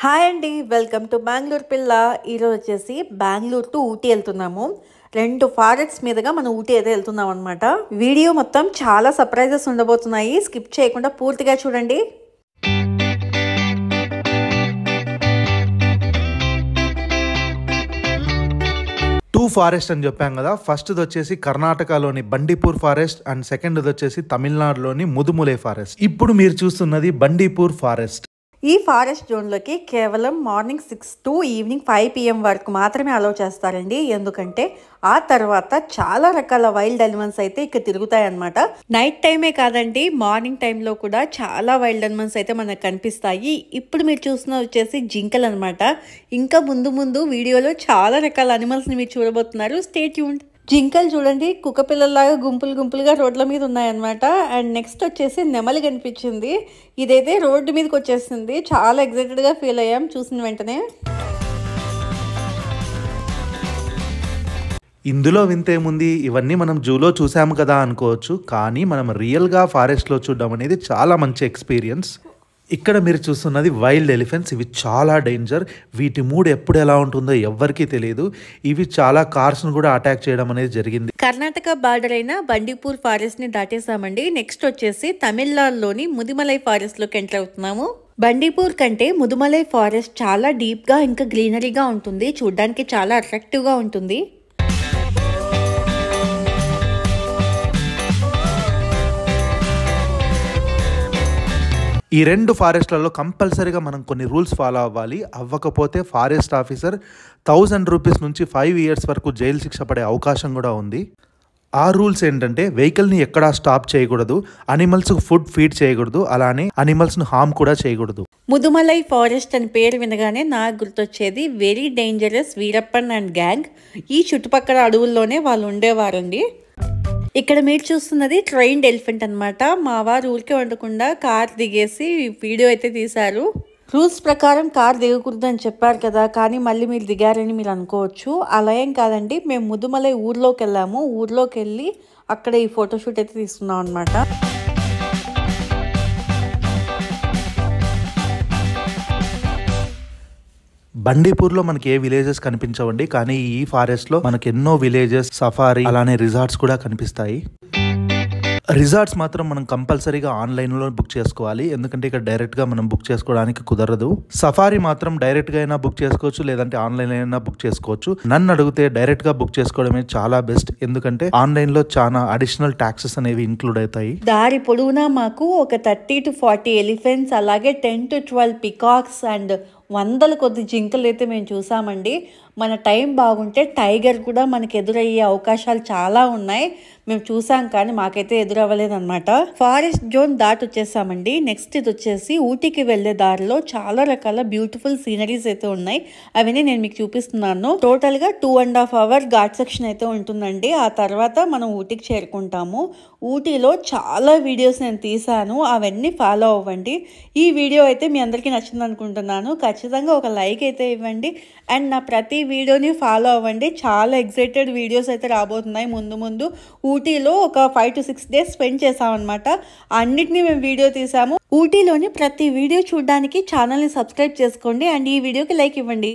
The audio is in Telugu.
హాయ్ అండి, వెల్కమ్ టు బెంగళూరు పిల్ల. ఈరోజు వచ్చేసి బెంగళూరు టు ఊటీ వెళ్తున్నాము. 2 ఫారెస్ట్స్ మీదుగా మనం ఊటీ అయితే వెళ్తున్నాం అనమాట. వీడియో మొత్తం చాలా సర్ప్రైజెస్ ఉండబోతున్నాయి. స్కిప్ చేయకుండా పూర్తిగా చూడండి. ఫారెస్ట్ అని చెప్పాం కదా. ఫస్ట్ వచ్చేసి కర్ణాటకలోని బండిపూర్ ఫారెస్ట్ అండ్ సెకండ్ వచ్చేసి తమిళనాడులోని ముదుములై ఫారెస్ట్. ఇప్పుడు మీరు చూస్తున్నది బండిపూర్ ఫారెస్ట్. ఈ ఫారెస్ట్ జోన్లోకి కేవలం మార్నింగ్ 6 to ఈవినింగ్ 5 PM వరకు మాత్రమే అలౌ చేస్తారండి. ఎందుకంటే ఆ తర్వాత చాలా రకాల వైల్డ్ ఎలిమెంట్స్ అయితే ఇక్కడ తిరుగుతాయి అన్నమాట. నైట్ టైమే కాదండి, మార్నింగ్ టైంలో కూడా చాలా వైల్డ్ ఎలిమెంట్స్ అయితే మనకు కనిపిస్తాయి. ఇప్పుడు మీరు చూస్తున్న వచ్చేసి జింకలు అనమాట. ఇంకా ముందు వీడియోలో చాలా రకాల అనిమల్స్ని మీరు చూడబోతున్నారు. Stay tuned. జింకలు చూడండి, కుక్క పిల్లల్లాగా గుంపులుగా రోడ్ల మీద ఉన్నాయన్నమాట. అండ్ నెక్స్ట్ వచ్చేసి నెమలి కనిపించింది. ఇదైతే రోడ్డు మీదకి వచ్చేసింది. చాలా ఎక్సైటెడ్గా ఫీల్ అయ్యాం చూసిన వెంటనే. ఇందులో వింతేముంది, ఇవన్నీ మనం జూలో చూసాము కదా అనుకోవచ్చు, కానీ మనం రియల్గా ఫారెస్ట్లో చూడడం అనేది చాలా మంచి ఎక్స్పీరియన్స్. ఇక్కడ మీరు చూస్తున్నది వైల్డ్ ఎలిఫెంట్స్. ఇవి చాలా డేంజర్. వీటి మూడ్ ఎప్పుడు ఎలా ఉంటుందో ఎవ్వరికీ తెలియదు. ఇవి చాలా కార్స్ను కూడా అటాక్ చేయడం అనేది జరిగింది. కర్ణాటక బార్డర్ అయిన బండిపూర్ ఫారెస్ట్ ని దాటేసామండి. నెక్స్ట్ వచ్చేసి తమిళనాడులోని ముదుమలై ఫారెస్ట్ లోకి ఎంటర్ అవుతున్నాము. బండిపూర్ కంటే ముదుమలై ఫారెస్ట్ చాలా డీప్ గా ఇంకా గ్రీనరీగా ఉంటుంది. చూడడానికి చాలా అట్రాక్టివ్ గా ఉంటుంది. ఈ 2 ఫారెస్ట్లలో కంపల్సరీగా మనం కొన్ని రూల్స్ ఫాలో అవ్వాలి. అవ్వకపోతే ఫారెస్ట్ ఆఫీసర్ 1000 రూపీస్ నుంచి 5 years వరకు జైలు శిక్ష పడే అవకాశం కూడా ఉంది. ఆ రూల్స్ ఏంటంటే వెహికల్ని ఎక్కడా స్టాప్ చేయకూడదు, అనిమల్స్కి ఫుడ్ ఫీడ్ చేయకూడదు, అలానే అనిమల్స్ను హార్మ్ కూడా చేయకూడదు. ముదుమలై ఫారెస్ట్ అని పేరు వినగానే నాకు గుర్తొచ్చేది very dangerous Veerappan and gang. ఈ చుట్టుపక్కల అడవుల్లోనే వాళ్ళు ఉండేవారండి. ఇక్కడ మీరు చూస్తున్నది ట్రైన్డ్ ఎలిఫెంట్ అనమాట. మా వారు ఊరికే ఉండకుండా కార్ దిగేసి వీడియో అయితే తీశారు. రూల్స్ ప్రకారం కార్ దిగకూడదు అని చెప్పారు కదా, కానీ మళ్ళీ మీరు దిగారని మీరు అనుకోవచ్చు. అలా ఏం కాదండి, మేము ముదుమలై ఊర్లోకి వెళ్ళాము. ఊర్లోకి వెళ్ళి అక్కడ ఈ ఫోటోషూట్ అయితే తీసుకున్నాం అనమాట. బండిపూర్లో మనకి ఏ విలేజెస్ కనిపించవండి, కానీ ఈ ఫారెస్ట్లో మనకి ఎన్నో విలేజెస్, సఫారీ, అలానే రిసార్ట్స్ కూడా కనిపిస్తాయి. రిసార్ట్స్ మాత్రం మనం కంపల్సరీగా ఆన్లైన్లో బుక్ చేసుకోవాలి, ఎందుకంటే ఇక్కడ డైరెక్ట్గా మనం బుక్ చేసుకోవడానికి కుదరదు. సఫారీ మాత్రం డైరెక్ట్గా అయినా బుక్ చేసుకోవచ్చు, లేదంటే ఆన్లైన్ అయినా బుక్ చేసుకోవచ్చు. నన్ను అడిగితే డైరెక్ట్గా బుక్ చేసుకోవడమే చాలా బెస్ట్, ఎందుకంటే ఆన్లైన్లో చాలా అడిషనల్ ట్యాక్సెస్ అనేవి ఇంక్లూడ్ అవుతాయి. దారి పొడవునా మాకు ఒక 30 to 40 ఎలిఫెంట్స్, అలాగే 10 to 12 పికాక్స్ అండ్ 100 కొద్ది జింకలు అయితే మేము చూసామండి. మన టైం బాగుంటే టైగర్ కూడా మనకి ఎదురయ్యే అవకాశాలు చాలా ఉన్నాయి. మేము చూసాం కానీ మాకైతే ఎదురవ్వలేదన్నమాట. ఫారెస్ట్ జోన్ దాటి వచ్చేసామండి. నెక్స్ట్ ఇది వచ్చేసి ఊటీకి వెళ్లే దారిలో చాలా రకాల బ్యూటిఫుల్ సీనరీస్ అయితే ఉన్నాయి. అవన్నీ నేను మీకు చూపిస్తున్నాను. టోటల్ గా 2.5 hour ఘాట్ సెక్షన్ అయితే ఉంటుందండి. ఆ తర్వాత మనం ఊటీకి చేరుకుంటాము. ఊటీలో చాలా వీడియోస్ నేను తీసాను, అవన్నీ ఫాలో అవ్వండి. ఈ వీడియో అయితే మీ అందరికీ నచ్చింది అనుకుంటున్నాను. ఖచ్చితంగా ఒక లైక్ అయితే ఇవ్వండి అండ్ నా ప్రతి వీడియోని ఫాలో అవ్వండి. చాలా ఎక్సైటెడ్ వీడియోస్ అయితే రాబోతున్నాయి ముందు. ఊటీలో ఒక 5 to 6 days స్పెండ్ చేసామన్నమాట. అన్నిటినీ మేము వీడియో తీసాము. ఊటీలోని ప్రతి వీడియో చూడడానికి ఛానల్ని సబ్స్క్రైబ్ చేసుకోండి అండ్ ఈ వీడియోకి లైక్ ఇవ్వండి.